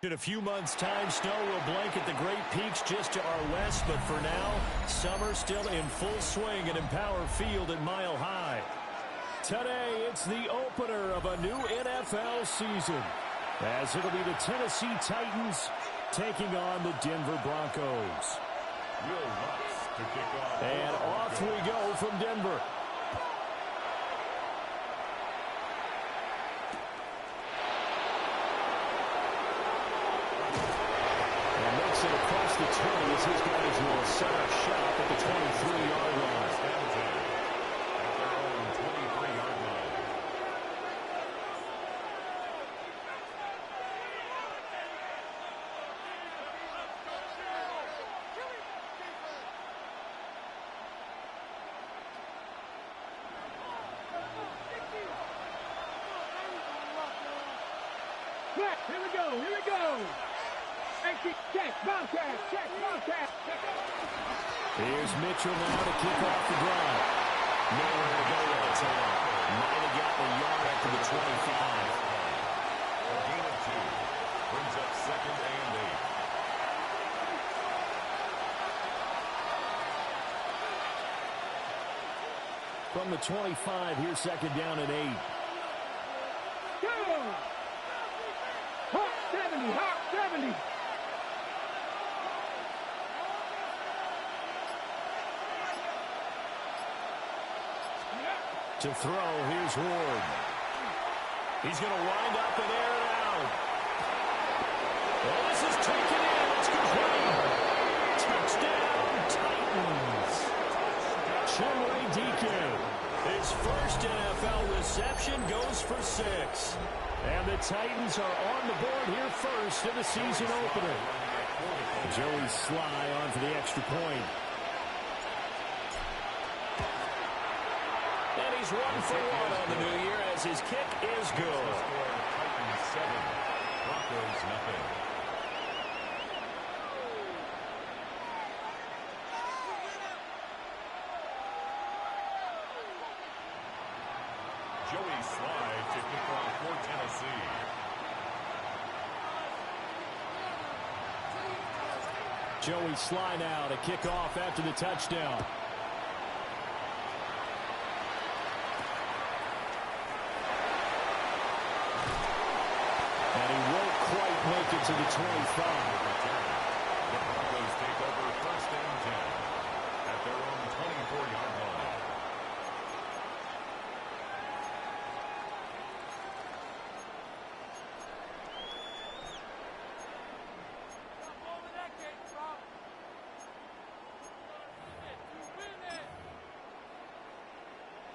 In a few months' time, snow will blanket the Great Peaks just to our west, but for now, summer still in full swing at Empower Field at Mile High. Today, it's the opener of a new NFL season, as it'll be the Tennessee Titans taking on the Denver Broncos. And off we go from Denver. Across the 20 as his guys will set up shop at the 23-yard line. At their own 23-yard line. Here we go, here we go. Check, Bobcat, check, Bobcat. Here's Mitchell now to kick off the drive. Nowhere to go that time. Might have got the yard after the 25. A gain of 2. Brings up 2nd and 8. From the 25, here's 2nd down and 8. Go! Hawk 70, Hawk 70. To throw, here's Ward. He's going to wind up and air it out. Oh, this is taken in. It's complete. Touchdown, Titans. Chimway Deacon. His first NFL reception goes for 6. And the Titans are on the board here first in the season opener. Joey Sly on for the extra point. He's 1 for 1 on the new year as his kick is good. Titans 7, Broncos nothing. Joey Sly to kick off for Tennessee. Joey Sly now to kick off after the touchdown. Make it to the 25. The Broncos take over 1st and 10 at their own 24-yard line.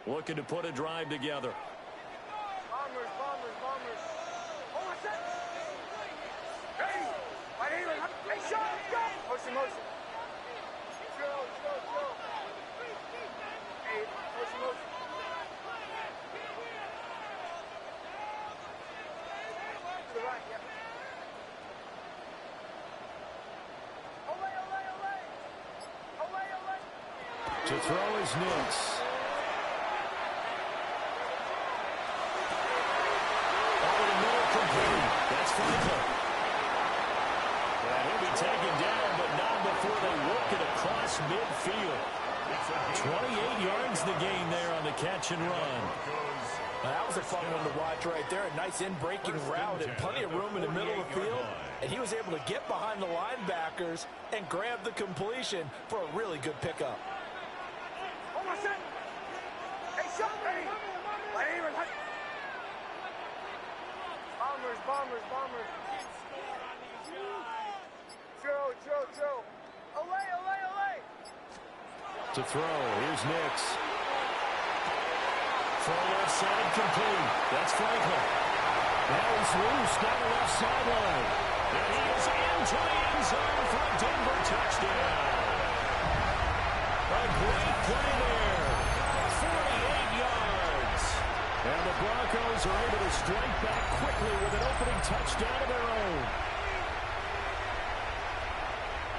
Looking to put a drive together. Bombers. Hey, shot, go! Motion. Drill. Hey, motion. To the right, yeah. Ole. To throw is Nix. Over the middle, complete. That's Franklin. He'll be taken down, but not before they work it across midfield. 28 yards the gain there on the catch and run. That was a fun one to watch right there. A nice in-breaking route and plenty of room in the middle of the field. And he was able to get behind the linebackers and grab the completion for a really good pickup. Bombers. Joe. Ole. To throw, here's Nix. Throw left side, complete. That's Franklin. Now he's loose down the left sideline. And he is into the end zone for a Denver touchdown. A great play there. 48 yards. And the Broncos are able to strike back quickly with an opening touchdown of their own.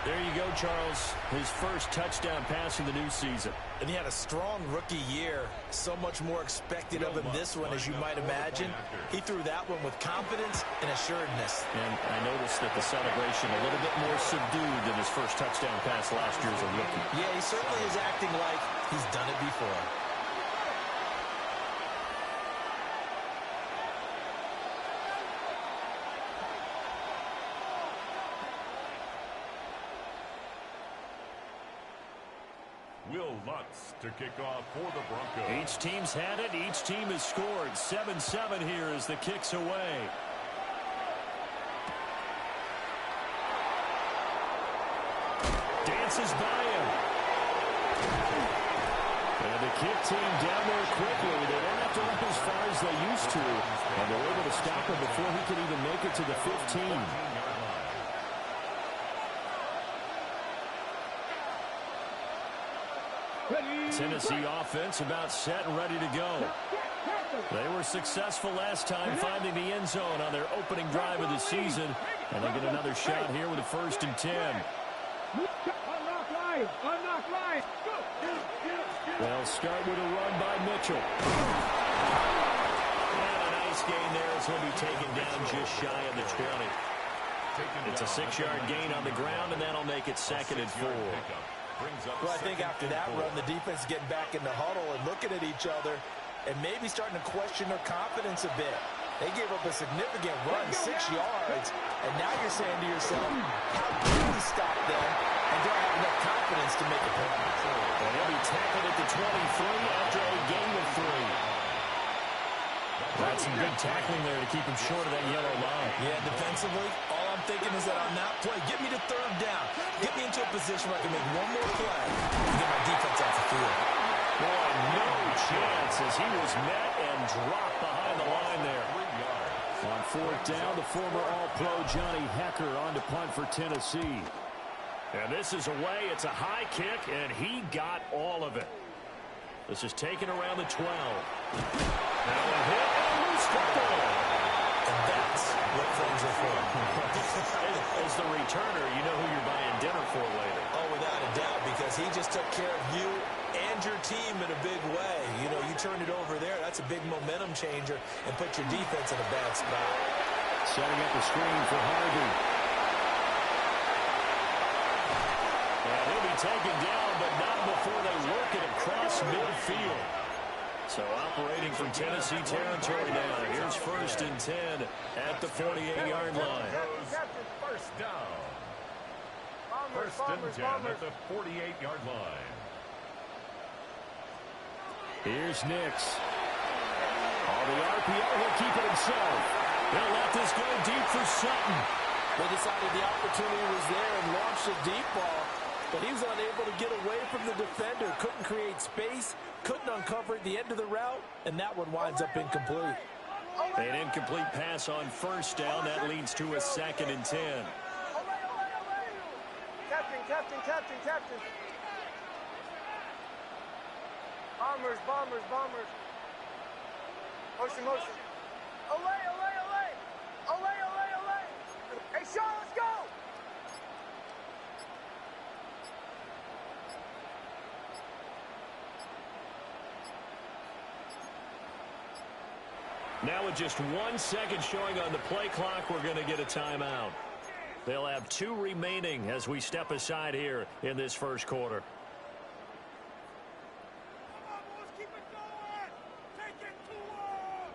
There you go, Charles. His first touchdown pass in the new season. And he had a strong rookie year. So much more expected of him this one, as you might imagine. He threw that one with confidence and assuredness. And I noticed that the celebration a little bit more subdued than his first touchdown pass last year as a rookie. Yeah, he certainly is acting like he's done it before. Will Lutz to kick off for the Broncos. Each team's had it. Each team has scored. 7-7 here as the kick's away. Dances by him. And the kick team down there quickly. They don't have to run as far as they used to. And they're able to stop him before he could even make it to the 15. Tennessee offense about set and ready to go. They were successful last time finding the end zone on their opening drive of the season. And they get another shot here with a 1st and 10. They'll start with a run by Mitchell. And a nice gain there. It's going to be taken down just shy of the 20. It's a 6-yard gain on the ground, and that'll make it 2nd and 4. Well, I think after that run, the defense is getting back in the huddle and looking at each other and maybe starting to question their confidence a bit. They gave up a significant run, 6 yards, and now you're saying to yourself, how do we stop them and don't have enough confidence to make a point? And he'll be tackled at the 23 after a gain of 3. That's some good tackling there to keep him short of that yellow line. Yeah, defensively, all I'm thinking is that on that play, get me to 3rd down. Get me into a position where I can make one more play and get my defense off the field. Boy, no chance as he was met and dropped behind the line there. On 4th down, the former All-Pro Johnny Hekker on to punt for Tennessee. And this is away. It's a high kick, and he got all of it. This is taken around the 12. Now a hit and a loose couple. And that's what friends are for. As the returner, you know who you're buying dinner for later. Oh, without a doubt, because he just took care of you and your team in a big way. You know, you turned it over there. That's a big momentum changer and put your defense in a bad spot. Setting up a screen for Harvey. And he'll be taken down, but not before they work it across midfield. So operating from Tennessee territory now. Here's 1st and 10 at the 48-yard line. First down. 1st and 10 at the 48-yard line. Here's Nix. On the RPO, he'll keep it himself. He'll let this go deep for Sutton. They decided the opportunity was there and launched a deep ball, but he was unable to get away from the defender. Couldn't create space, couldn't uncover at the end of the route, and that one winds up incomplete. An incomplete pass on 1st down. That leads to a 2nd and 10. Captain. Bombers. Motion. Olay. Hey, Sean, let's go. Now with just 1 second showing on the play clock, we're going to get a timeout. They'll have 2 remaining as we step aside here in this 1st quarter. Come on, boys, keep it going. Take it to us.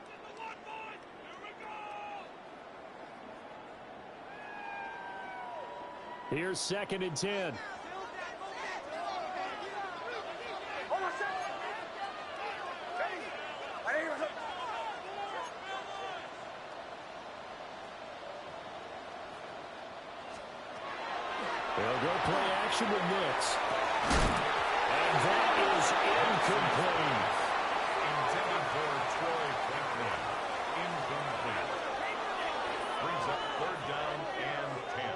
Get the one, boys. Here we go. Here's 2nd and 10. Hold on, second. They'll go play action with Nix. And that is incomplete. Intended for Troy Franklin. Incomplete. Brings up 3rd down and 10.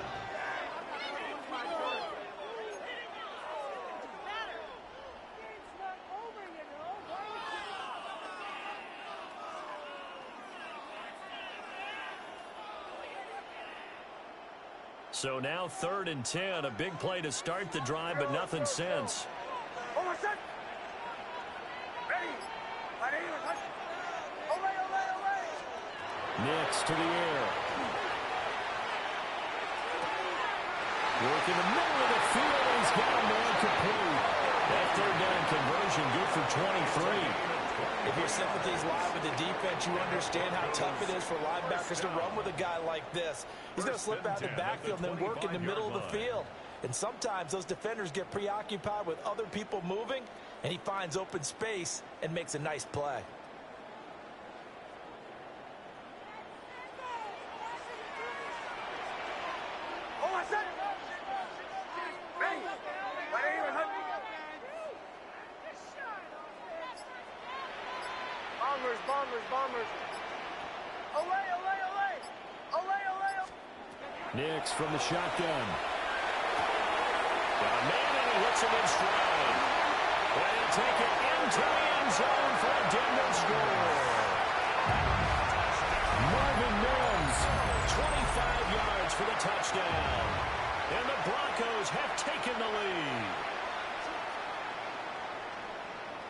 So now 3rd and 10. A big play to start the drive, but nothing since. Nix to the air. Work in the middle of the field. He's got him there complete. That 3rd down conversion good for 23. If your sympathies lie with the defense, you understand how tough it is for linebackers to run with a guy like this. He's going to slip out in the backfield and then work in the middle of the field. And sometimes those defenders get preoccupied with other people moving, and he finds open space and makes a nice play. Bombers. Olay. Nix from the shotgun. Got a man and he hits him in stride. And he'll take it into the end zone for a Denver score. Marvin Mims, 25 yards for the touchdown. And the Broncos have taken the lead.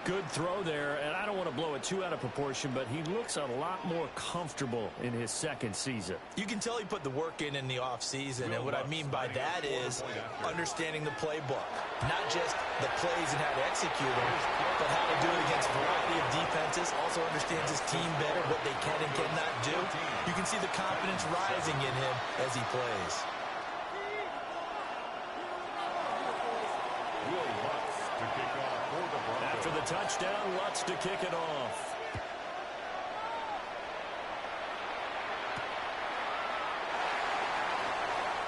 Good throw there, and I don't want to blow it too out of proportion, but he looks a lot more comfortable in his 2nd season. You can tell he put the work in the offseason, and what I mean by that is understanding the playbook. Not just the plays and how to execute them, but how to do it against a variety of defenses. Also understands his team better, what they can and cannot do. You can see the confidence rising in him as he plays. After the touchdown, Lutz to kick it off.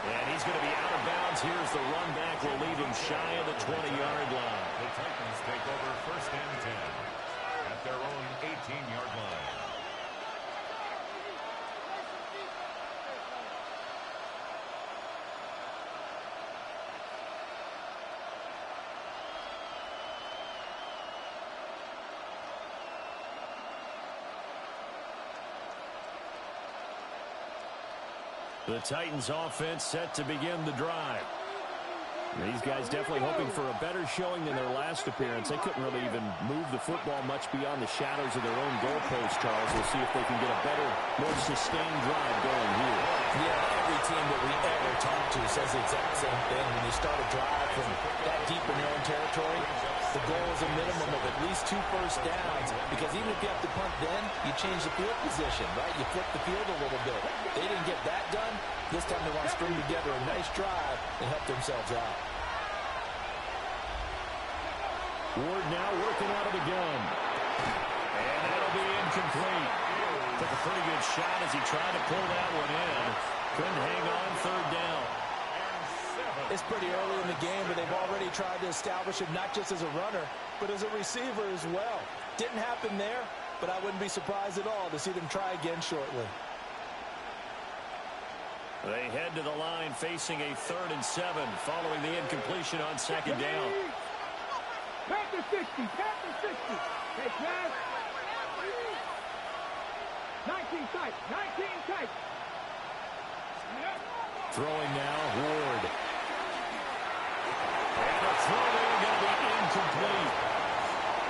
And he's going to be out of bounds. Here's the run back. Will leave him shy of the 20-yard line. The Titans take over 1st and 10 at their own 18-yard line. The Titans offense set to begin the drive. These guys definitely hoping for a better showing than their last appearance. They couldn't really even move the football much beyond the shadows of their own goalpost, Charles. We'll see if they can get a better, more sustained drive going here. Yeah, every team that we ever talk to says the exact same thing. When you start a drive from that deep in your own territory, the goal is a minimum of at least 2 first downs, because even if you have to punt then, you change the field position, right? You flip the field a little bit. They didn't get that done. This time they want to string together a nice drive and help themselves out. Ward now working out of the gun. And that'll be incomplete. Took a pretty good shot as he tried to pull that one in. Couldn't hang on 3rd down. It's pretty early in the game, but they've already tried to establish him not just as a runner, but as a receiver as well. Didn't happen there, but I wouldn't be surprised at all to see them try again shortly. They head to the line facing a 3rd and 7 following the incompletion on 2nd down. Panther 60. Hey, pass. 19 tight. Throwing now, Ward. And the throw there going to be incomplete.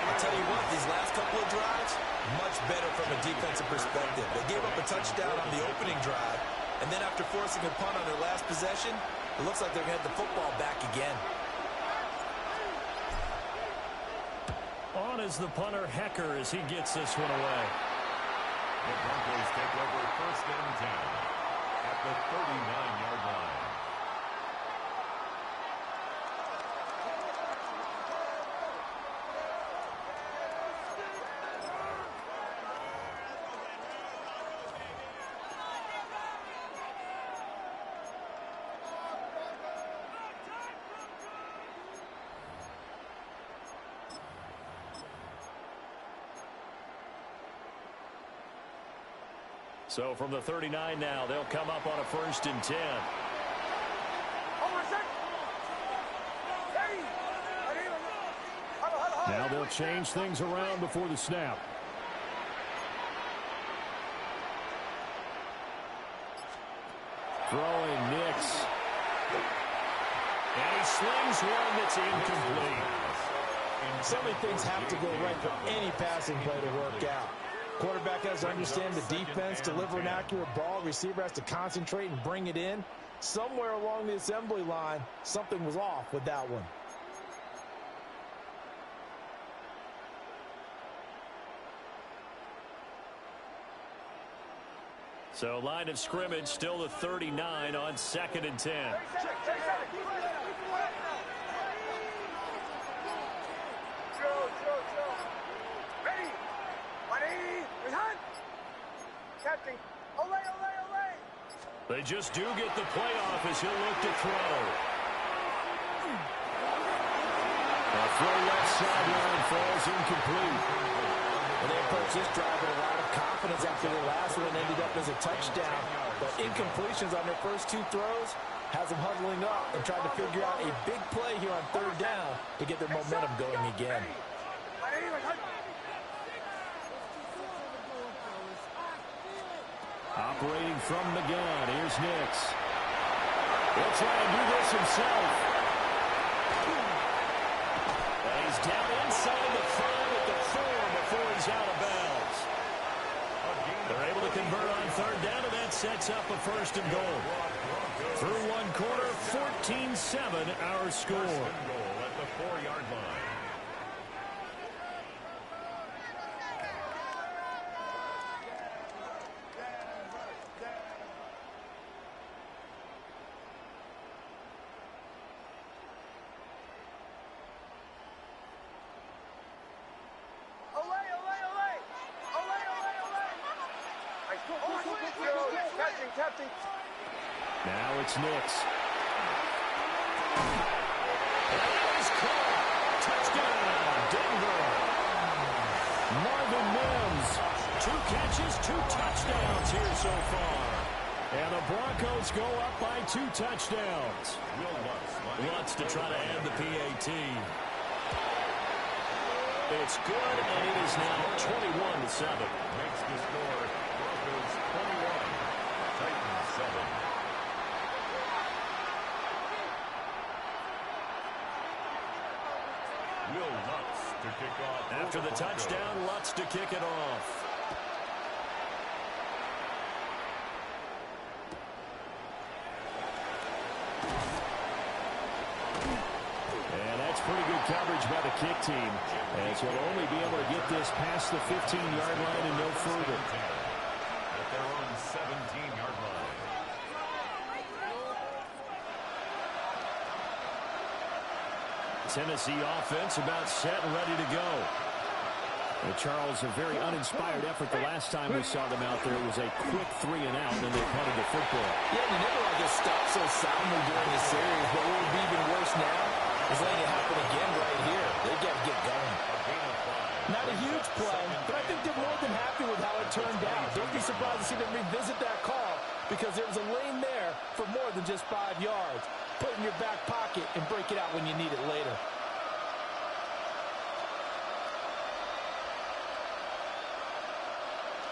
I'll tell you what, these last couple of drives, much better from a defensive perspective. They gave up a touchdown on the opening drive, and then after forcing a punt on their last possession, it looks like they're going to have the football back again. On is the punter, Hecker, as he gets this one away. The Broncos take over 1st and 10 at the 39-yard line. So from the 39 now, they'll come up on a 1st and 10. Now they'll change things around before the snap. Throwing Nix. And he slings one that's incomplete. So many things have to go right for any passing play to work out. Quarterback has to understand the defense, deliver an accurate ball. Receiver has to concentrate and bring it in. Somewhere along the assembly line, something was off with that one. So line of scrimmage still the 39 on 2nd and 10. Ready? 180. Return. Captain. Olay, olay, olay. They just do get the playoff as he'll look to throw. A throw left sideline falls incomplete. And they approach this drive with a lot of confidence after their last one ended up as a touchdown. But incompletions on their first two throws has them huddling up and trying to figure out a big play here on 3rd down to get their momentum going again. Operating from the gun, here's Nix. He'll try and do this himself. And he's down inside the 5 at the 4 before he's out of bounds. They're able to convert on 3rd down, and that sets up a 1st and goal. Through one quarter, 14-7 our score. Goal at the 4-yard line. Captain. Now it's Nix. He's caught. Touchdown, Denver. Marvin Mims. 2 catches, 2 touchdowns here so far. And the Broncos go up by 2 touchdowns. Lutz to try to add the PAT. It's good, and it is now 21-7. Makes the score Broncos 21, Titans 7. Will Lutz to kick off. After the touchdown, Lutz to kick it off. And that's pretty good coverage by the kick team, as he'll only be able to get this past the 15-yard line and no further. At their own 17-yard line. Tennessee offense about set and ready to go. Charles, a very uninspired effort the last time we saw them out there. It was a quick 3 and out, and they punted the football. Yeah, you never like to stop so soundly during the series, but what would be even worse now is letting it happen again right here. They got to get going. Not a huge play, but I think they're more than happy with how it turned out. Don't be surprised to see them revisit that call, because there was a lane there for more than just 5 yards. Put it in your back pocket and break it out when you need it later.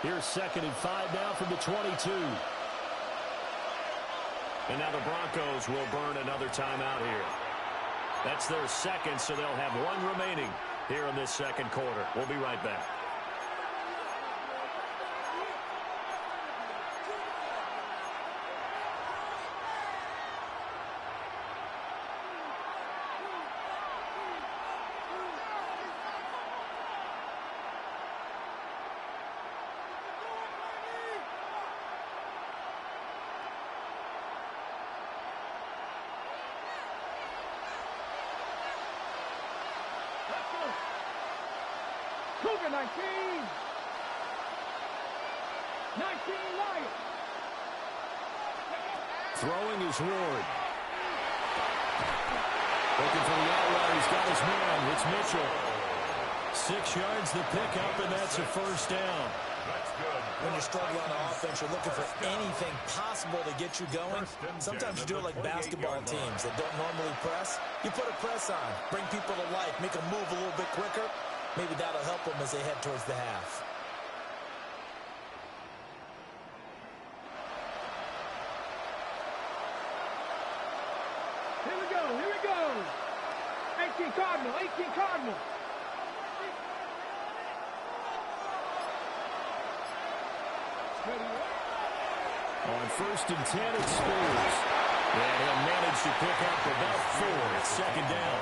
Here's 2nd and 5 now from the 22. And now the Broncos will burn another timeout here. That's their second, so they'll have 1 remaining here in this 2nd quarter. We'll be right back. Cougar 19. 19 Lions. Throwing is Ward. Looking for the outlet. He's got his man. It's Mitchell. 6 yards the pickup, and that's a 1st down. When you're struggling on offense, you're looking for anything possible to get you going. Sometimes you do it like basketball teams that don't normally press. You put a press on, bring people to life, make them move a little bit quicker. Maybe that'll help them as they head towards the half. Here we go. Here we 18 Cardinal, 18 Cardinal. On 1st and 10, it's Spears. And he'll manage to pick up about 4. It's 2nd down.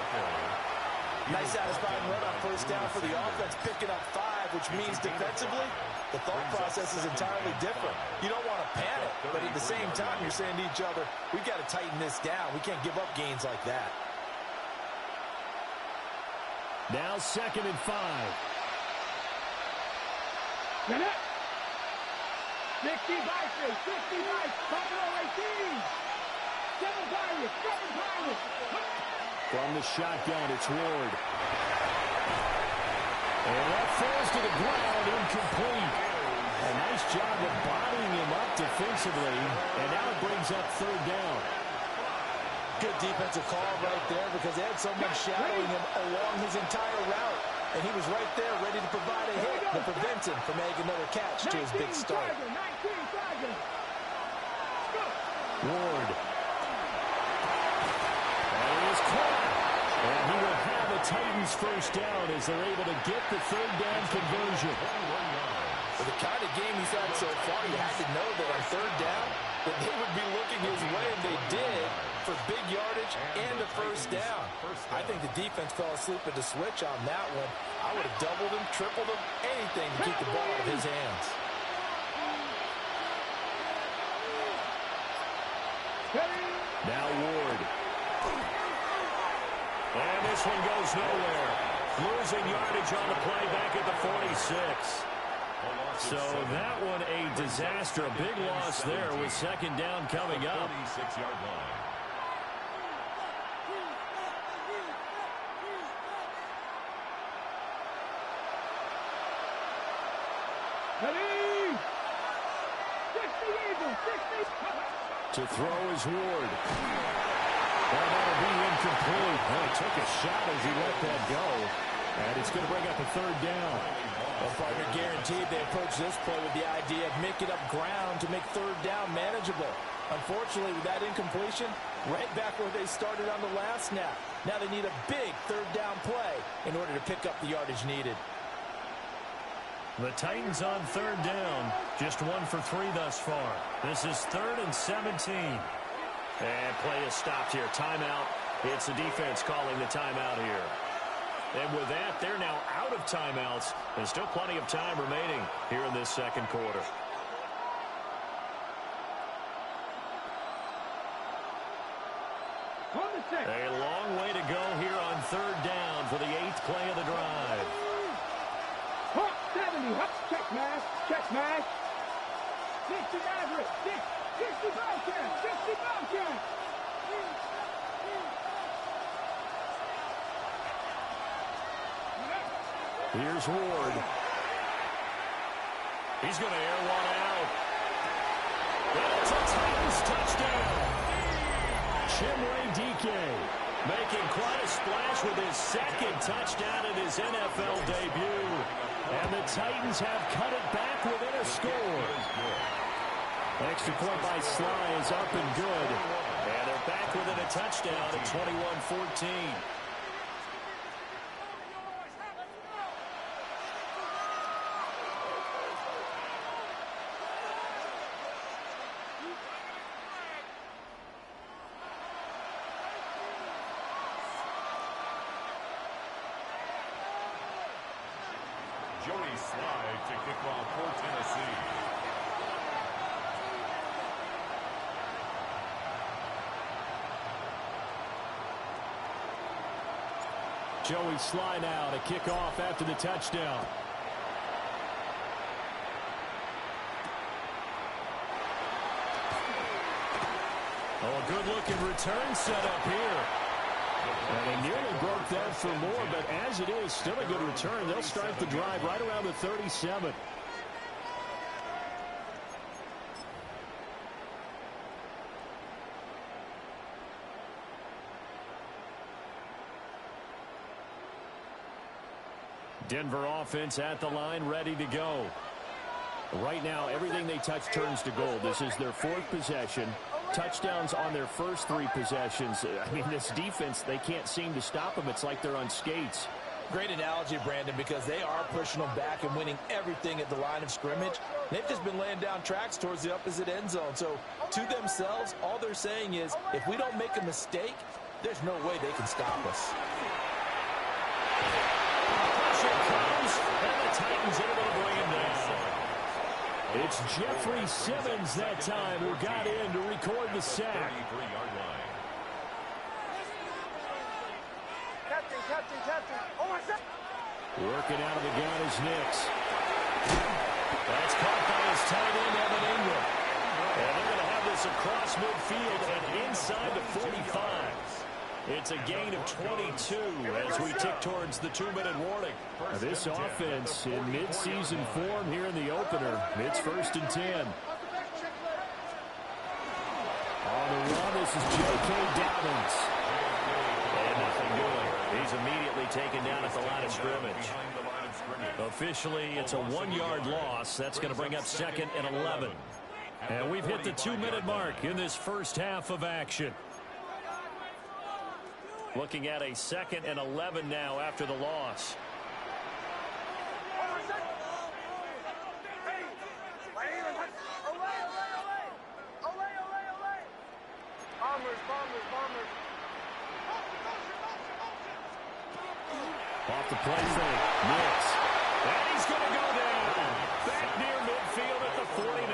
Nice satisfying run on 1st down for the offense, picking up 5, which means defensively, the thought process is entirely different. You don't want to panic, but at the same time, you're saying to each other, we've got to tighten this down. We can't give up gains like that. Now 2nd and 5. Get it. 60 Vikings, 60 Vikings, Buffalo 18. 7 Pirates, 7 Pirates. From the shotgun, it's Ward. And that falls to the ground, incomplete. A nice job of bodying him up defensively, and now it brings up 3rd down. Good defensive call right there because they had someone shadowing him along his entire route. And he was right there ready to provide a hit that prevents him from making another catch to his big start. Ward. And he is caught. And he will have a Titans 1st down as they're able to get the 3rd down conversion. For the kind of game he's had so far, you had to know that on 3rd down that they would be looking his way, and they did, for big yardage and a 1st down. I think the defense fell asleep at the switch on that one. I would have doubled him, tripled him, anything to keep the ball out of his hands. Now Ward. And this one goes nowhere. Losing yardage on the play back at the 46. So that one a disaster. A big loss there with 2nd down coming up. 46-yard line. To throw is Ward. And that'll be incomplete. Well, he took a shot as he let that go. And it's going to bring up a 3rd down. Well, partner, guaranteed they approach this play with the idea of making up ground to make 3rd down manageable. Unfortunately, with that incompletion, right back where they started on the last snap. Now they need a big 3rd down play in order to pick up the yardage needed. The Titans on 3rd down. Just 1 for 3 thus far. This is 3rd and 17. And play is stopped here. Timeout. It's the defense calling the timeout here. And with that, they're now out of timeouts. And still plenty of time remaining here in this 2nd quarter. A long way to go here on 3rd down for the 8th play of the drive. 70, check smash, check smash. 60 Maverick, 60 Bobcat, 60 Bobcat. Here's Ward. He's going to air one out. That's a Titans touchdown. Chimere Dike making quite a splash with his 2nd touchdown in his NFL debut. And the Titans have cut it back within a score. Extra point by Sly is up and good. And they're back within a touchdown at 21-14. Joey Slye to kick off for Tennessee. Joey Slye now to kick off after the touchdown. Oh, a good-looking return set up here. And they nearly broke that for more, but as it is, still a good return. They'll start the drive right around the 37. Denver offense at the line, ready to go. Right now, everything they touch turns to gold. This is their 4th possession. touchdowns on their first 3 possessions. I mean, this defense, they can't seem to stop them. It's like they're on skates. Great analogy, Brandon, because they are pushing them back and winning everything at the line of scrimmage. They've just been laying down tracks towards the opposite end zone. So to themselves, all they're saying is, if we don't make a mistake, there's no way they can stop us. Pressure comes, and the Titans able to bring him down. It's Jeffrey Simmons that time who got in to record the sack. 33-yard line. Captain. Oh, my God. Working out of the gun is Nix. That's caught by his tight end, Evan Ingram. And they're going to have this across midfield and inside the 45. It's a gain of 22 as we tick towards the 2-minute warning. Now this offense in midseason form here in the opener. It's 1st and 10. On the run, this is J.K. Dobbins. And nothing doing. He's immediately taken down at the line of scrimmage. Officially, it's a 1-yard loss. That's going to bring up 2nd and 11. And we've hit the 2-minute mark in this first half of action. Looking at a 2nd and 11 now after the loss. Off the play fake. Nix. And he's going to go down. Back near midfield at the 49.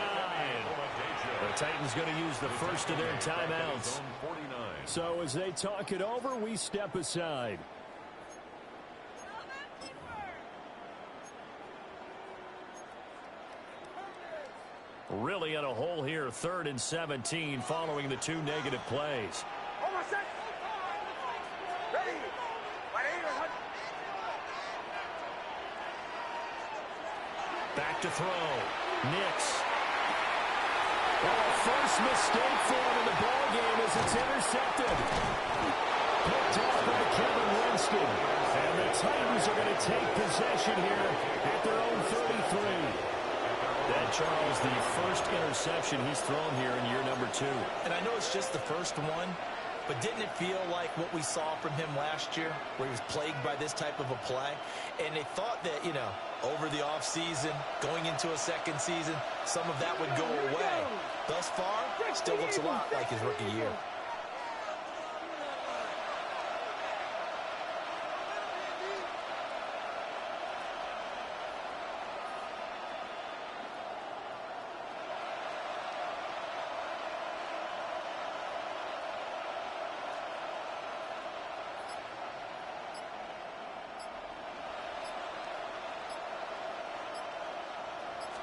The Titans going to use the first of their timeouts. So as they talk it over, we step aside. Really in a hole here, 3rd and 17 following the 2 negative plays. Back to throw. Nix. Oh, first mistake for him in the ball game as it's intercepted. Picked off by Kevin Winston. And the Titans are going to take possession here at their own 33. And Charles, the first interception he's thrown here in year number 2. And I know it's just the first one, but didn't it feel like what we saw from him last year, where he was plagued by this type of a play? And they thought that, you know, over the offseason, going into a second season, some of that would go away. Thus far, still looks a lot like his rookie year.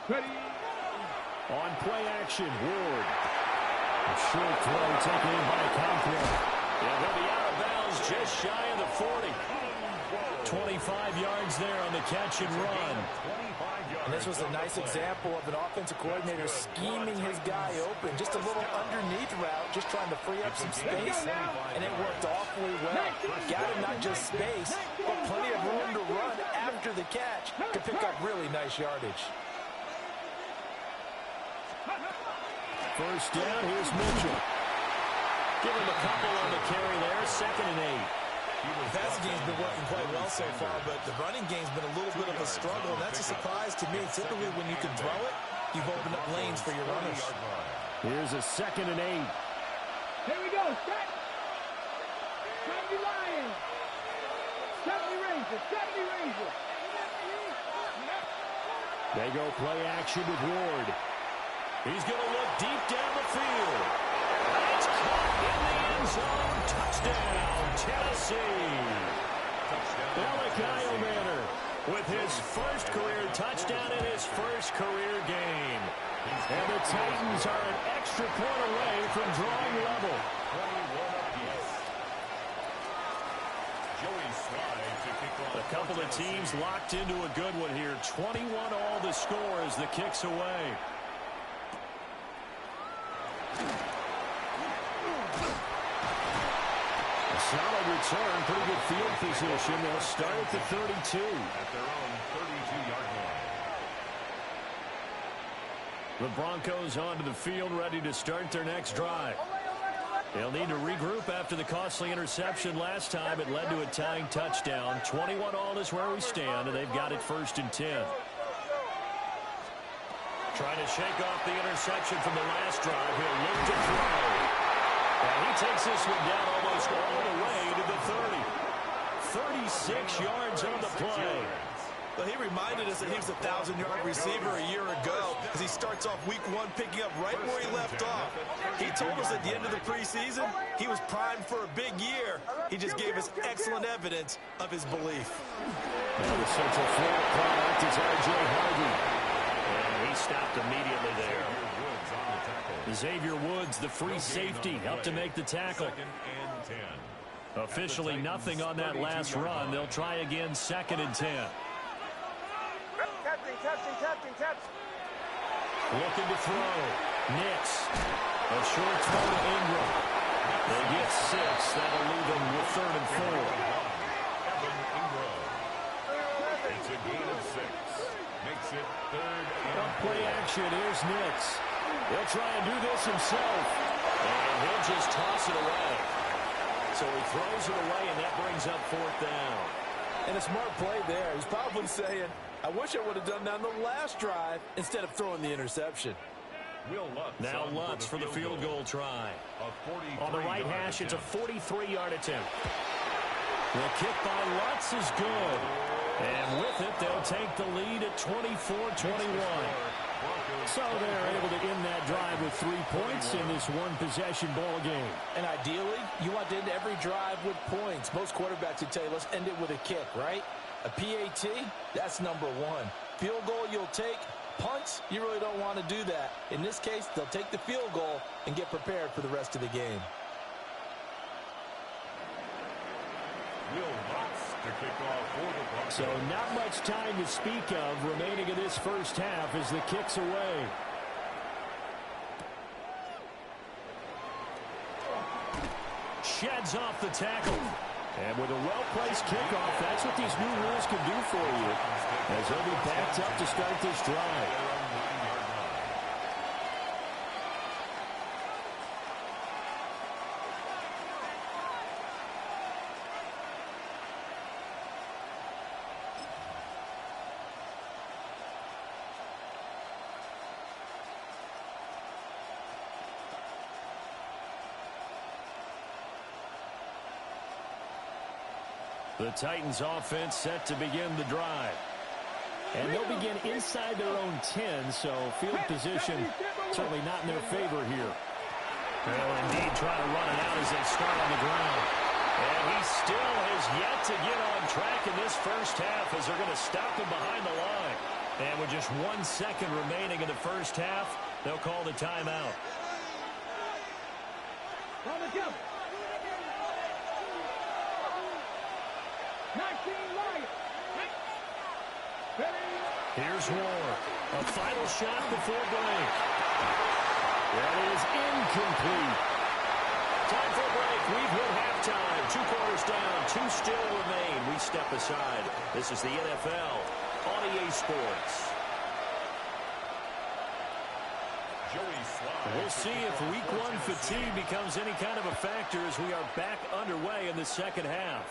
Ready. On play action, Ward. A short throw taken in by Conklin. And he'll be out of bounds just shy of the 40. 25 yards there on the catch and run. And this was a nice example of an offensive coordinator scheming his guy open. Just a little underneath route, just trying to free up some space. And it worked awfully well. Got him not just space, but plenty of room to run after the catch to pick up really nice yardage. First down, here's Mitchell. Give him a couple on the carry there, 2nd and 8. The passing game's been working quite well so far, but the running game's been a little bit of a struggle, and that's a surprise to me. Typically, when you can throw it, you've opened up lanes for your runners. Here's a 2nd and 8. Here we go. Set. 70 Lions. 70 Rangers. 70 Rangers. They go play action with Ward. He's going to look deep down the field. It's caught in the end zone. Touchdown, Tennessee. Malachi Manor with his first career touchdown in his first career game. And the Titans are an extra point away from drawing level. A couple of teams locked into a good one here. 21 all the score as the kick's away. A solid return, pretty good field position. They'll start at the 32. At their own 32-yard line. The Broncos onto the field, ready to start their next drive. They'll need to regroup after the costly interception last time. It led to a tying touchdown. 21-all is where we stand, and they've got it 1st and 10. Trying to shake off the interception from the last drive. He'll look to throw. And he takes this one down almost all the way to the 30. 36 yards on the play. Well, he reminded us that he was a 1,000-yard receiver a year ago as he starts off week 1 picking up right where he left off. He told us at the end of the preseason he was primed for a big year. He just gave us excellent evidence of his belief. Now the Central Florida product is R.J. Harvey. And he stopped immediately there. Xavier Woods, the free safety, helped to make the tackle. 2nd and 10. Officially nothing on that last run. They'll try again 2nd and 10. Catching. Looking to throw. Nix. A short throw to Ingram. They get 6. That'll leave them with 3rd and 4. Evan Ingram. It's a gain of 6. Makes it 3rd and Play action. Here's Nix. He'll try and do this himself. And he'll just toss it away. So he throws it away, and that brings up 4th down. And a smart play there. He's probably saying, I wish I would have done that on the last drive instead of throwing the interception. Will Lutz Now on Lutz for the field goal try. On the right hash, it's a 43-yard attempt. The kick by Lutz is good. And with it, they'll take the lead at 24-21. So they're able to end that drive with 3 points in this one-possession ball game. And ideally, you want to end every drive with points. Most quarterbacks would tell you, let's end it with a kick, right? A PAT, that's number 1. Field goal you'll take. Punts, you really don't want to do that. In this case, they'll take the field goal and get prepared for the rest of the game. Will Lutz to kick off for the Broncos. So not much time to speak of remaining in this first half as the kick's away. Sheds off the tackle. And with a well-placed kickoff, that's what these new rules can do for you. As they'll be backed up to start this drive. The Titans offense set to begin the drive. And they'll begin inside their own 10, so field position certainly not in their favor here. They'll indeed try to run it out as they start on the ground. And he still has yet to get on track in this first half as they're going to stop him behind the line. And with just 1 second remaining in the first half, they'll call the timeout. Here's Ward. A final shot before break. That is incomplete. Time for a break. We've hit halftime. 2 quarters down. 2 still remain. We step aside. This is the NFL on EA Sports. We'll see if week 1 fatigue becomes any kind of a factor as we are back underway in the second half.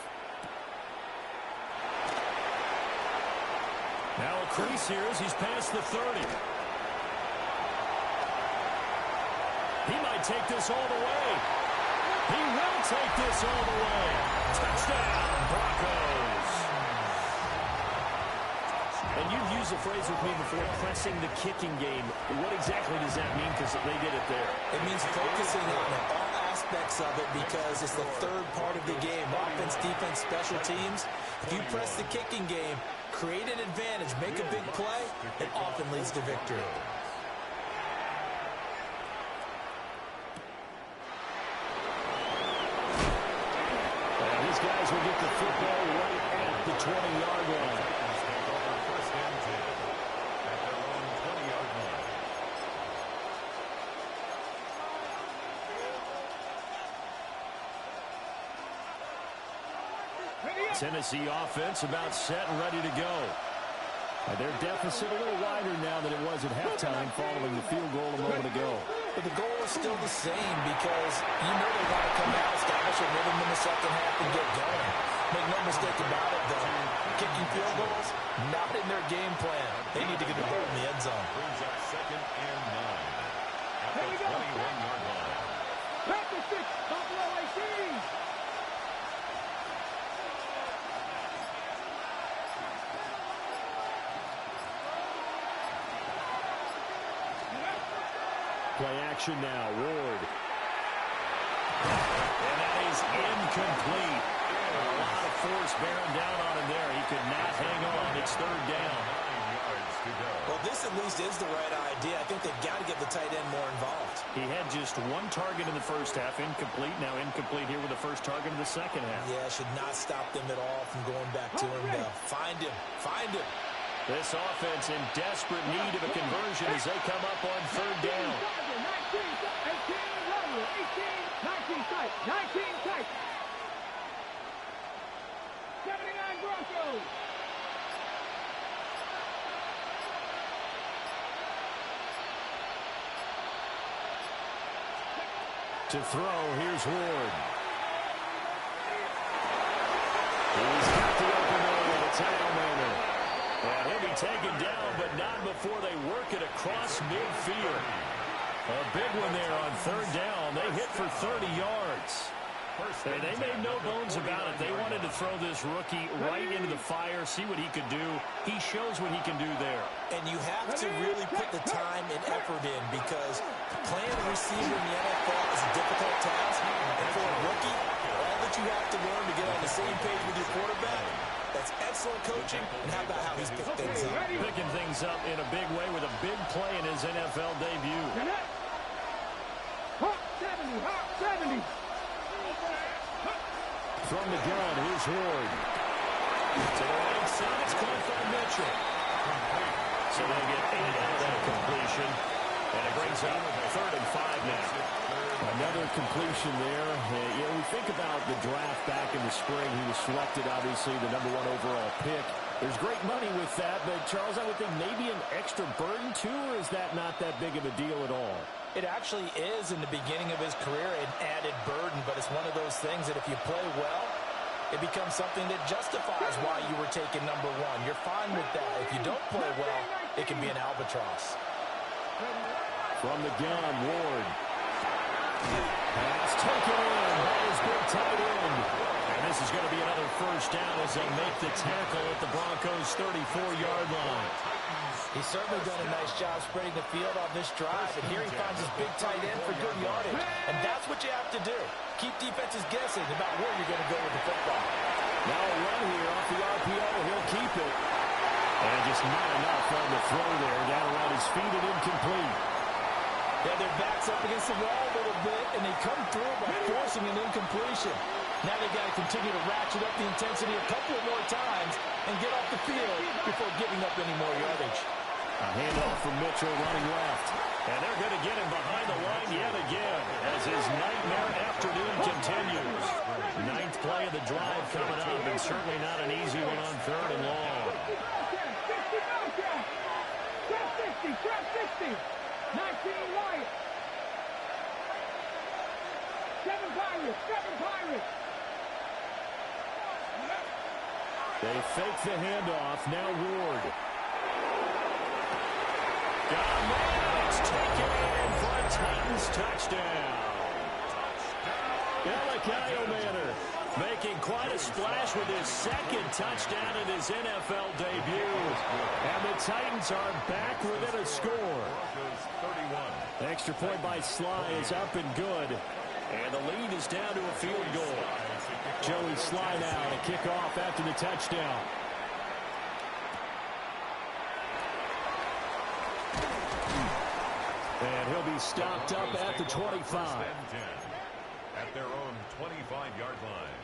Now a crease here as he's past the 30. He might take this all the way. He will take this all the way. Touchdown, Broncos. And you've used the phrase with me before, pressing the kicking game. What exactly does that mean? Because they did it there. It means focusing on all aspects of it because it's the third part of the game. Offense, defense, special teams. If you press the kicking game, create an advantage, make a big play, it often leads to victory. And these guys will get the football right at the 20-yard line. First and 10 at their own 20-yard line. Tennessee offense about set and ready to go. Their deficit a little wider now than it was at halftime following the field goal a moment ago. But the goal is still the same because you know they want to come out, establish a rhythm in the second half, and get going. Make no mistake about it, though. Kicking field goals, not in their game plan. They need to get the ball in the end zone. Brings up 2nd and 9 at the 21-yard line. Practice 6, Buffalo 18. Play action now. Ward. And that is incomplete. A lot of force bearing down on him there. He could not hang on. It's 3rd down. 9 yards to go. Well, this at least is the right idea. I think they've got to get the tight end more involved. He had just 1 target in the first half. Incomplete. Now incomplete here with the first target in the second half. Yeah, should not stop them at all from going back to him. Find him. Find him. This offense in desperate need of a conversion as they come up on 3rd down. 19 tight. 79 Broncos. To throw, here's Ward. He's got the open man. It's Hailmaker. And he'll be taken down, but not before they work it across midfield. A big one there on 3rd down. They hit for 30 yards. And they made no bones about it. They wanted to throw this rookie right into the fire, see what he could do. He shows what he can do there. And you have to really put the time and effort in because playing a receiver in the NFL is a difficult task. And for a rookie, all that you have to learn to get on the same page with your quarterback, that's excellent coaching. And how about how he's picked things up? Picking things up in a big way with a big play in his NFL debut. Hawk 70. From the gun, here's Ward. To the right side, it's caught by Mitchell. So they'll get 8 out of that completion. And it brings up 3rd and 5 now. Another completion there. We think about the draft back in the spring. He was selected, obviously, the #1 overall pick. There's great money with that, but, Charles, I would think maybe an extra burden, too, or is that not that big of a deal at all? It actually is in the beginning of his career an added burden, but it's one of those things that if you play well, it becomes something that justifies why you were taken #1. You're fine with that. If you don't play well, it can be an albatross. From the gun, Ward. Pass taken in by his big tight end. And this is going to be another 1st down as they make the tackle at the Broncos' 34-yard line. He's certainly done a nice job spreading the field on this drive, and here he finds his big tight end for good yardage. And that's what you have to do. Keep defenses guessing about where you're going to go with the football. Now a run here off the RPO. He'll keep it. And just not enough on the throw there. Down around his feet and incomplete. Yeah, their backs up against the wall a little bit, and they come through by forcing an incompletion. Now they've got to continue to ratchet up the intensity a couple of more times and get off the field before giving up any more yardage. A handoff from Mitchell running left. And they're going to get him behind the line yet again as his nightmare afternoon continues. 9th play of the drive coming up, and certainly not an easy one on 3rd and long. Trap 60. 19 Wyatt. 7 Pirates. They fake the handoff. Now Ward. Got a man. It's taken in for a Titans touchdown. Hailmaker making quite a splash with his 2nd touchdown in his NFL debut. And the Titans are back within a score. 31. Extra point by Sly is up and good. And the lead is down to a field goal. Joey Sly now to kick off after the touchdown. And he'll be stopped up at the 25. At their own 25-yard line.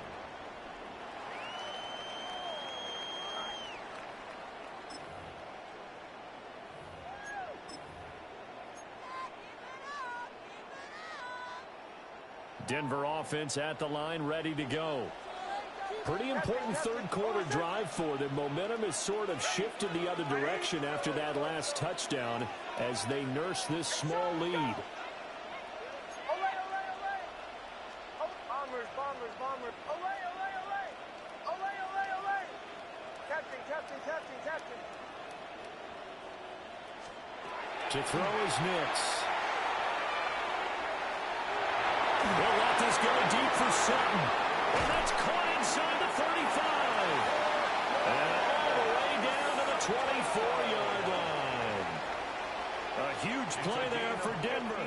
Denver offense at the line, ready to go. Pretty important third-quarter drive for them. Momentum has sort of shifted the other direction after that last touchdown as they nurse this small lead. To throw is Nix. They'll let this go deep for Sutton. And that's caught inside the 35. And all the way down to the 24-yard line. A huge play there for Denver.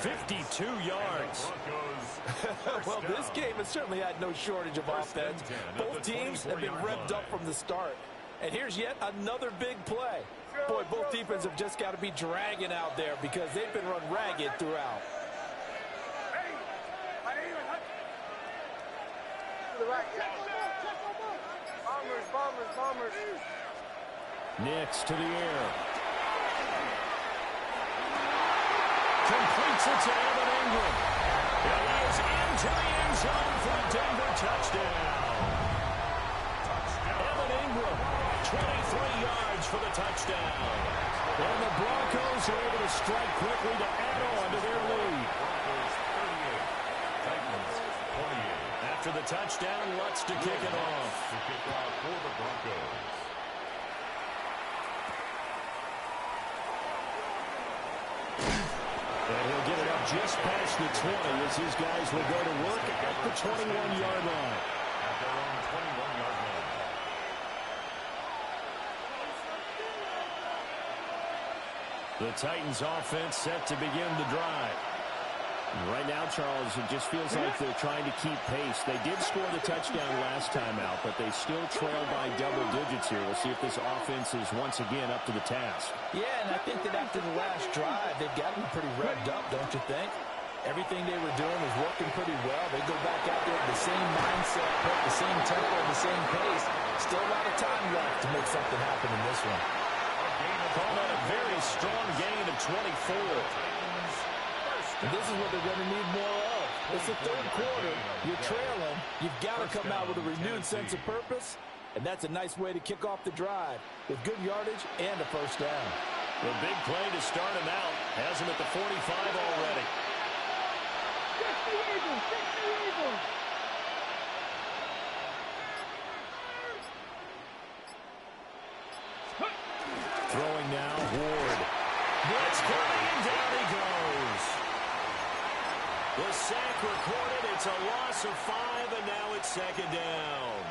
52 yards. Well, this game has certainly had no shortage of offense. Both teams have been revved up from the start. And here's yet another big play. Boy, both defenses have just got to be dragging out there because they've been run ragged throughout. Bombers. Nix to the air. Completes it to Evan Ingram. It is into the end zone for a Denver touchdown. Evan Ingram, 23 yards for the touchdown. And the Broncos are able to strike quickly to add on to their lead. After the touchdown, Lutz to kick it off. To kick off for the Broncos. And he'll get it up just past the 20 as his guys will go to work at the 21-yard line. At their own 21-yard line. The Titans offense set to begin the drive. Right now, Charles, it just feels like they're trying to keep pace. They did score the touchdown last time out, but they still trail by double digits here. We'll see if this offense is once again up to the task. Yeah, and I think that after the last drive, they've got to be pretty revved up, don't you think? Everything they were doing was working pretty well. They go back out there with the same mindset, put the same tempo, the same pace. Still a lot of time left to make something happen in this one. Call that a very strong gain of 24. And this is what they're going to need more of. It's the third quarter. You're trailing. You've got to come out with a renewed sense of purpose. And that's a nice way to kick off the drive with good yardage and a first down. The big play to start him out. Has him at the 45 already. Throwing now, Ward. Blitz coming, and down he goes. The sack recorded. It's a loss of 5, and now it's second down.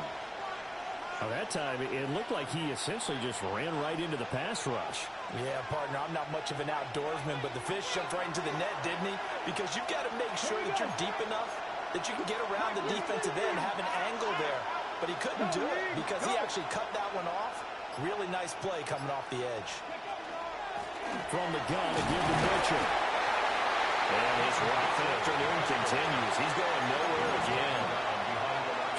Well, that time, it looked like he essentially just ran right into the pass rush. Yeah, partner, I'm not much of an outdoorsman, but the fish jumped right into the net, didn't he? Because you've got to make sure that you're deep enough that you can get around the defensive end, have an angle there. But he couldn't do it because he actually cut that one off. Really nice play coming off the edge. From the gun, again to Mitchell. And his rough afternoon continues. He's going nowhere again.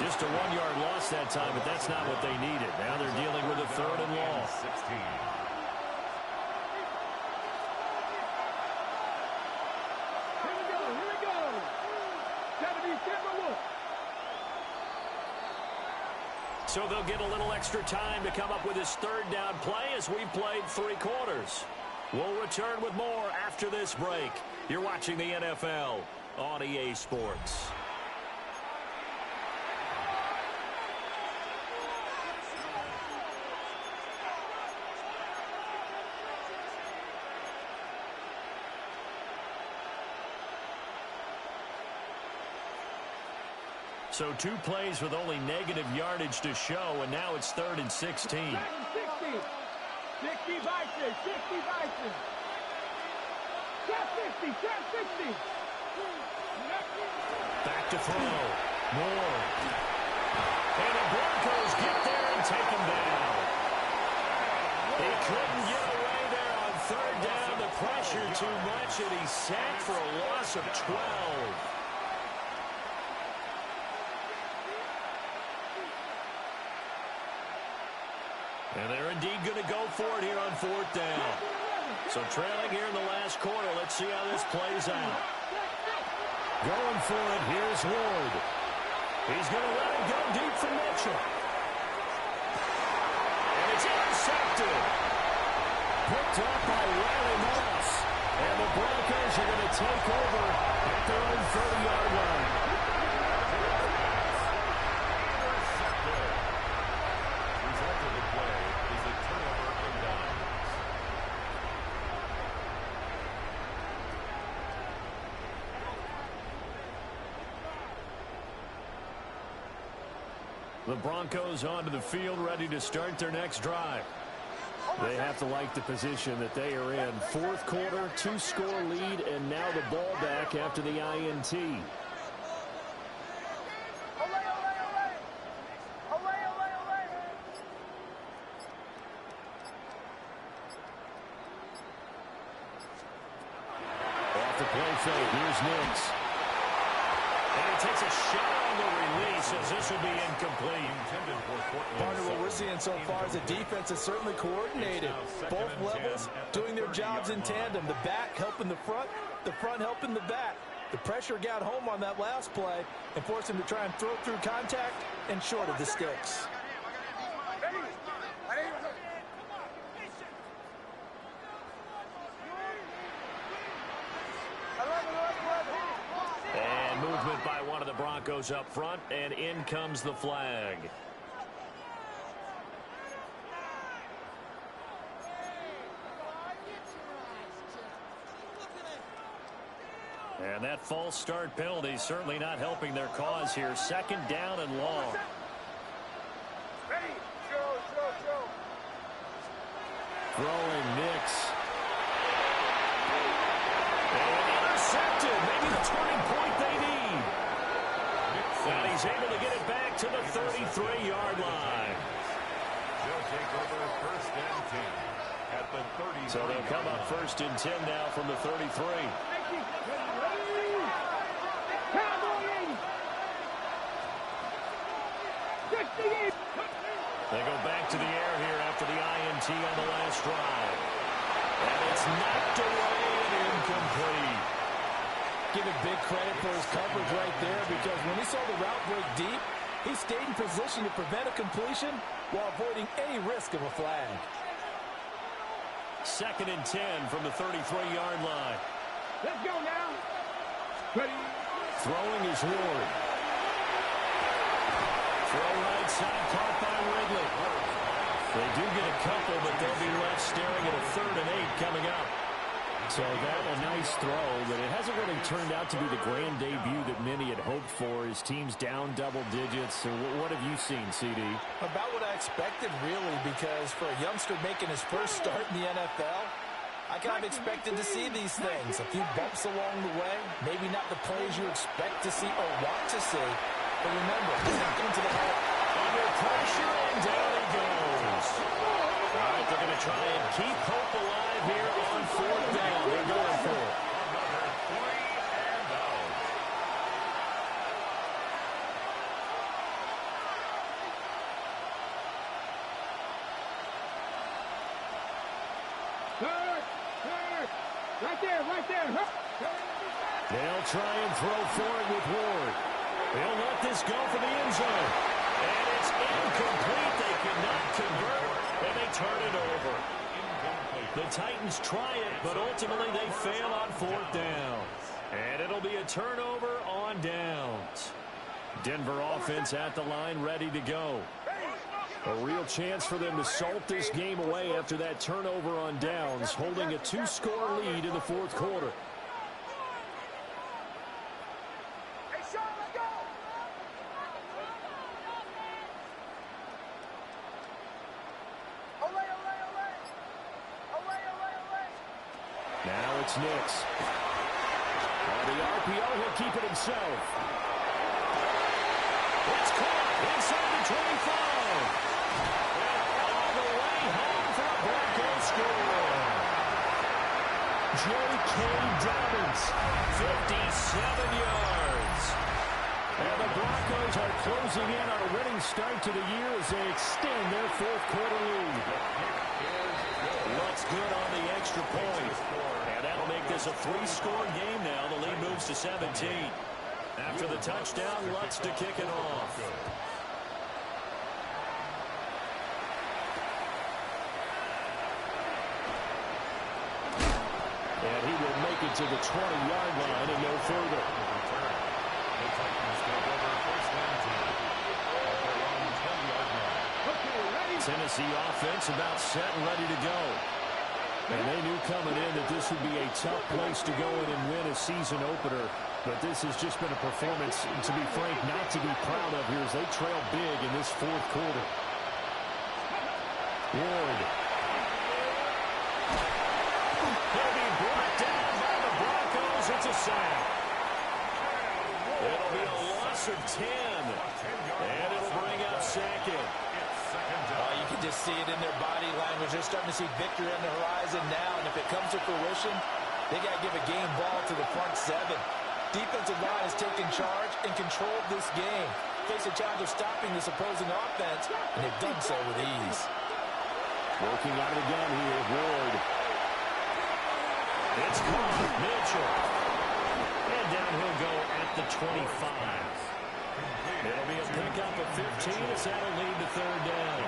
Just a 1-yard loss that time, but that's not what they needed. Now they're dealing with a third and long. 16. Here we go. Gotta be Timberwolves. So they'll get a little extra time to come up with his third down play as we've played 3 quarters. We'll return with more after this break. You're watching the NFL on EA Sports. So 2 plays with only negative yardage to show, and now it's 3rd and 16. 60 Vikings. Check 60. Back to throw. Moore. And the Broncos get there and take him down. He couldn't get away there on 3rd down. The pressure too much, and he's sacked for a loss of 12. And they're indeed going to go for it here on 4th down. So trailing here in the last quarter. Let's see how this plays out. Going for it. Here's Ward. He's going to let it go deep from catch it. And it's intercepted. Picked up by Riley Moss. And the Broncos are going to take over at their own 30-yard line. Intercepted. Result of the play is a turnover and downs. The Broncos onto the field, ready to start their next drive. They have to like the position that they are in. Fourth quarter, 2-score lead, and now the ball back after the INT. Off the play fake, here's Nix. And he takes a shot on the release as this will be incomplete. Partner, what we're seeing so far is the defense is certainly coordinated. Both levels doing their jobs in tandem. The back helping the front helping the back. The pressure got home on that last play and forced him to try and throw through contact and short of the sticks. And movement by one of the Broncos up front, and in comes the flag. And that false start penalty certainly not helping their cause here. Second down and long. Throwing Nix. And intercepted. Maybe the turning point they need. And he's able to get it back to the 33-yard line. They'll take over first and 10 at the 30. So they'll come up first and 10 now from the 33. They go back to the air here after the INT on the last drive. And it's knocked away and incomplete. Give it big credit for his coverage right there, because when he saw the route break deep, he stayed in position to prevent a completion while avoiding any risk of a flag. Second and 10 from the 33-yard line. Let's go now. Ready. Throwing is Ward. Throw right side, caught by Ridley. They do get a couple, but they'll be left staring at a 3rd and 8 coming up. So that a nice throw, but it hasn't really turned out to be the grand debut that many had hoped for. His team's down double digits. So what have you seen, CD? About what I expected, really, because for a youngster making his first start in the NFL, I kind of expected to see these things. A few bumps along the way, maybe not the plays you expect to see or want to see. But remember, into the ball. Under pressure, and down he goes. All right, they're going to try and keep hope alive here on 4th down. They're going for it. Another 3 and out. Right there. They'll try and throw for it with Ward. They'll let this go for the end zone. And it's incomplete. They cannot convert, and they turn it over. The Titans try it, but ultimately they fail on 4th down. And it'll be a turnover on downs. Denver offense at the line, ready to go. A real chance for them to salt this game away after that turnover on downs, holding a 2-score lead in the 4th quarter. Now it's Nix. On the RPO, he'll keep it himself. It's caught inside the 25. And all the way home for a Broncos score. J.K. Dobbins, 57 yards. And the Broncos are closing in on a winning start to the year as they extend their 4th quarter lead. Looks good on the extra point. And that'll make this a 3-score game now. The lead moves to 17. After the touchdown, Lutz to kick it off. make it to the 20-yard line and no further. The Titans take over first and 10 at their own 20-yard line. Tennessee offense about set and ready to go. And they knew coming in that this would be a tough place to go in and win a season opener. But this has just been a performance, to be frank, not to be proud of here as they trail big in this fourth quarter. Ward. He'll be brought down by the Broncos. It's a sack. It'll be a loss of 10. And it'll bring up second. You can just see it in their body language. They're starting to see victory on the horizon now. And if it comes to fruition, they got to give a game ball to the front seven. Defensive line has taken charge and controlled this game. Face a challenge of stopping this opposing offense, and they've done so with ease. Working out of the gun here, Ward. It's caught. Mitchell. And down he'll go at the 25. It'll be a pickup of 15 as that'll lead to third down.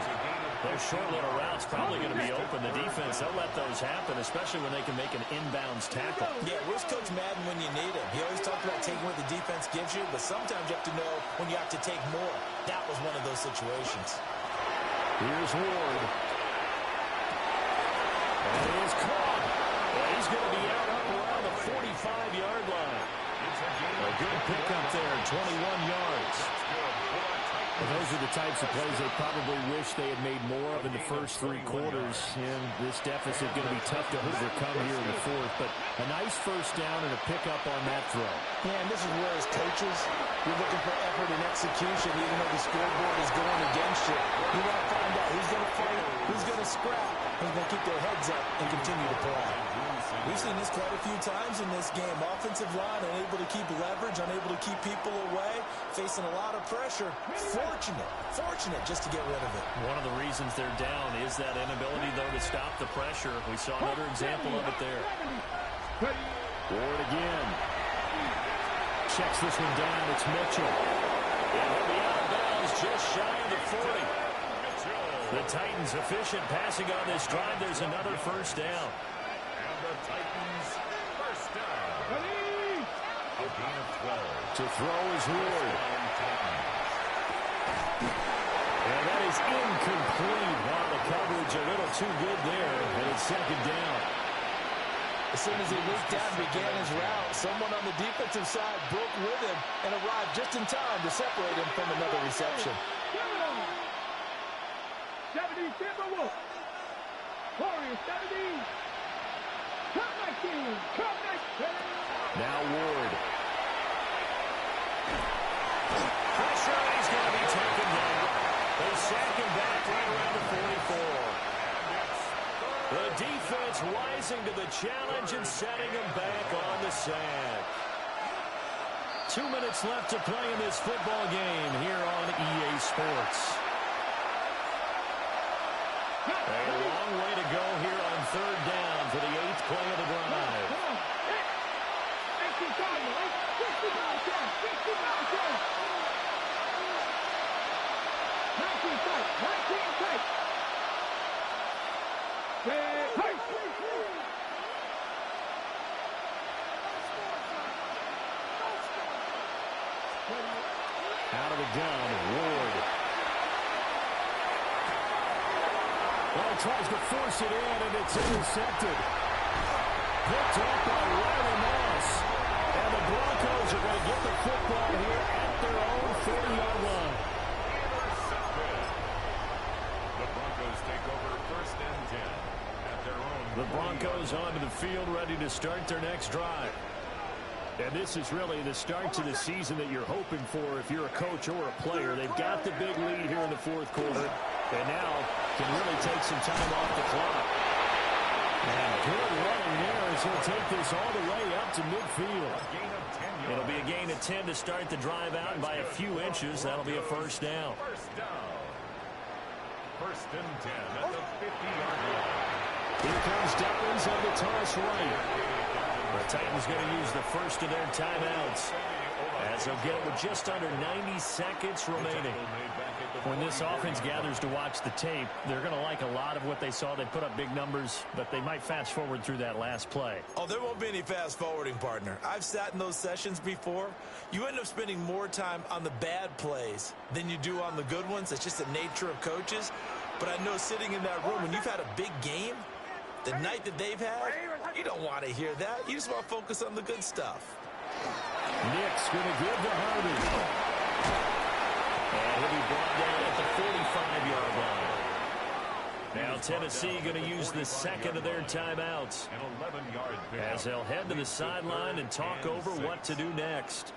Those short little routes probably going to be open. The defense, they'll let those happen, especially when they can make an inbounds tackle. Yeah, where's Coach Madden when you need him? He always talks about taking what the defense gives you, but sometimes you have to know when you have to take more. That was one of those situations. Here's Ward. And it is caught. Well, he's going to be out up around the 45-yard line. A good pickup there, 21 yards. Well, those are the types of plays they probably wish they had made more of in the first three quarters. And this deficit going to be tough to overcome here in the fourth. But a nice first down and a pickup on that throw. Yeah, and this is where, as coaches, you're looking for effort and execution, even though the scoreboard is going against you. You want to find out who's going to fight, who's going to scrap, who's going to keep their heads up and continue to play. We've seen this quite a few times in this game. Offensive line unable to keep leverage, unable to keep people away, facing a lot of pressure. Fortunate just to get rid of it. One of the reasons they're down is that inability, though, to stop the pressure. We saw another example of it there. Ward again. Checks this one down. It's Mitchell. And he'll be out of bounds just shy of the 40. The Titans efficient passing on this drive. There's another first down. The Titans first down. A gain of 12. To throw is Ward. And that is incomplete. Wow, the coverage a little too good there. And it's second down. As soon as he leaked out and began his route, someone on the defensive side broke with him and arrived just in time to separate him from another reception. 70, Timberwolves. Warriors, 70. Come back in. Come back in. Now Ward. Pressure, he's going to be taken down. They sack him back right around the 44. The defense rising to the challenge and setting him back on the sack. 2 minutes left to play in this football game here on EA Sports. A long way to go here on third down for the 8th play of the drive. Come on. 19 tight. Out of the gun, Ward. Well, tries to force it in, and it's intercepted. Picked up by Riley Moss. And the Broncos are going to get the football here at their own 40-yard line. The Broncos take over first and 10 at their own. The Broncos onto the field, ready to start their next drive. And this is really the start to the season that you're hoping for if you're a coach or a player. They've got the big lead here in the fourth quarter, and now can really take some time off the clock. And good running there as he'll take this all the way up to midfield. It'll be a gain of 10 to start the drive out, and by a few inches, that'll be a first down. First down. First and 10 at the 50-yard line. Here comes Dobbins on the toss right. The Titans going to use the first of their timeouts. As they'll get it with just under 90 seconds remaining. When this offense gathers to watch the tape, they're going to like a lot of what they saw. They put up big numbers, but they might fast forward through that last play. Oh, there won't be any fast forwarding, partner. I've sat in those sessions before. You end up spending more time on the bad plays than you do on the good ones. It's just the nature of coaches. But I know sitting in that room, when you've had a big game, the night that they've had, you don't want to hear that. You just want to focus on the good stuff. Nick's going to give to Harvey. And he'll be brought down at the 45-yard line. Now Tennessee going to use the second of their timeouts. An 11-yard pickup. As they'll head to the sideline and talk over what to do next.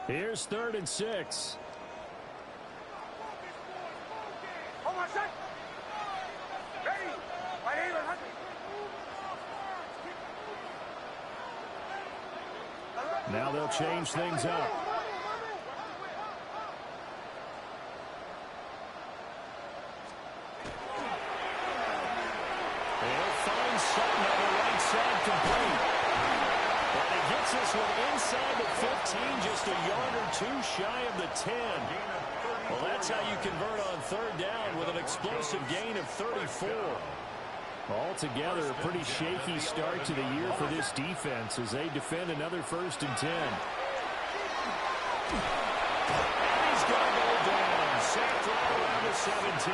Here's 3rd and 6. Now they'll change things up. They'll find Sutton on the right side complete. And he gets this one inside the 15, just a yard or two shy of the 10. Well, that's how you convert on 3rd down with an explosive gain of 34. Altogether, a pretty shaky start to the year for this defense as they defend another 1st and 10. And he's going to go down. Sacked right around the 17.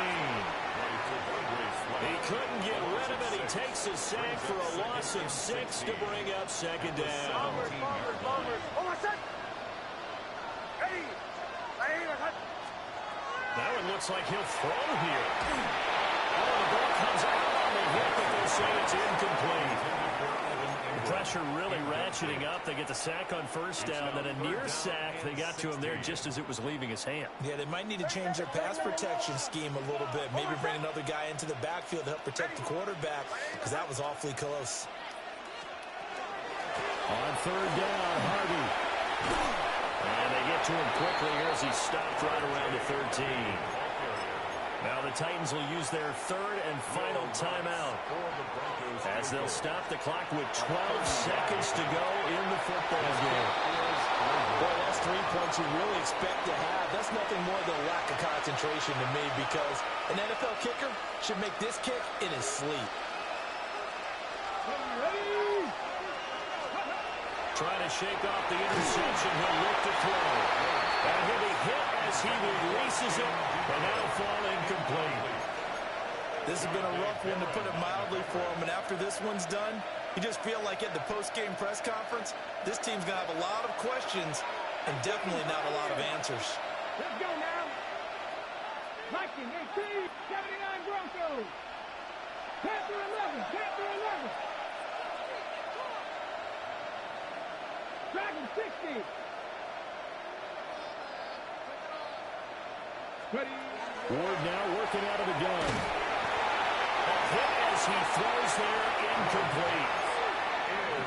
He couldn't get rid of it. He takes a sack for a loss of 6 to bring up 2nd down. That one looks like he'll throw here. Oh, the ball comes out on the hit, but they say it's incomplete. The pressure really ratcheting up. They get the sack on 1st down, then a near sack. They got to him there just as it was leaving his hand. Yeah, they might need to change their pass protection scheme a little bit. Maybe bring another guy into the backfield to help protect the quarterback, because that was awfully close. On 3rd down, Harvey. And they get to him quickly here as he stopped right around the 13. Now the Titans will use their 3rd and final timeout as they'll stop the clock with 12 seconds to go in the football game. Boy, that's 3 points you really expect to have. That's nothing more than a lack of concentration to me, because an NFL kicker should make this kick in his sleep. Trying to shake off the interception. He'll look to throw. And he'll be hit as he releases it, and that'll fall incomplete. This has been a rough one, to put it mildly, for him. And after this one's done, you just feel like at the post-game press conference, this team's going to have a lot of questions and definitely not a lot of answers. Let's go now. Viking 18, 79 Broncos. Panther 11, Panther 11. Dragon 60. Ready. Ward now working out of the gun. A hit as he throws there, incomplete.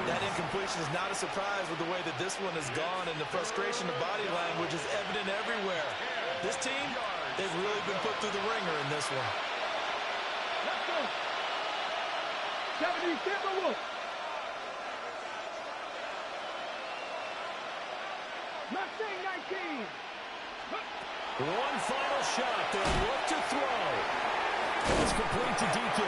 That incompletion is not a surprise with the way that this one has gone, and the frustration of body language is evident everywhere. This team, they've really been put through the ringer in this one. Let's go. 70 Timberwolves. Mustang 19. One final shot. They'll look to throw. It's complete to DK.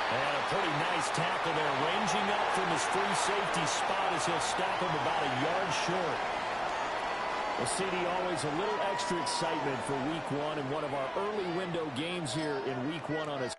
And a pretty nice tackle there, ranging up from his free safety spot as he'll stop him about a yard short. Well, CD, always a little extra excitement for Week 1 and one of our early window games here in Week 1 on a